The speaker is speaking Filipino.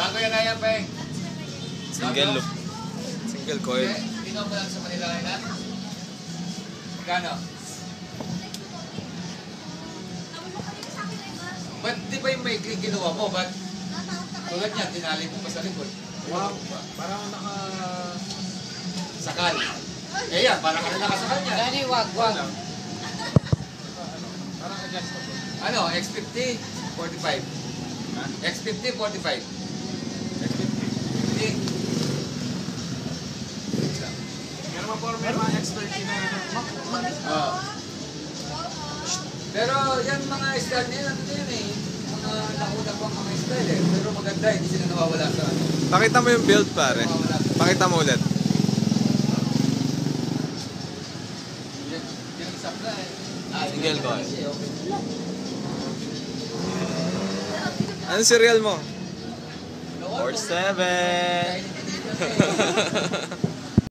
Bago yan na yan, Peng. Single loop. Single coil. Tingnan mo lang sa Manila ngayon, ha? Magkano? Ba't di ba yung may ginawa mo? Ba't tulad niya, tinali mo pa sa likod? Wow, parang Sakal. Eh yan, parang ano nakasakal niya. Gani, wag. parang adjustable. Ano, X50, 45. Ha? X50, 45. X50. Hindi. Pero ma-former mga X30 na Oo. Pero yan mga style na yan, ano yun eh. Mga nauna pang mga style eh. Pero maganda, hindi sila nawawala sa ano. Pakita mo yung build, pare. Pakita mo ulit. Yan ang sapla eh. Single coil. Okay. Anong serial mo? 47. Kainin ka dito eh.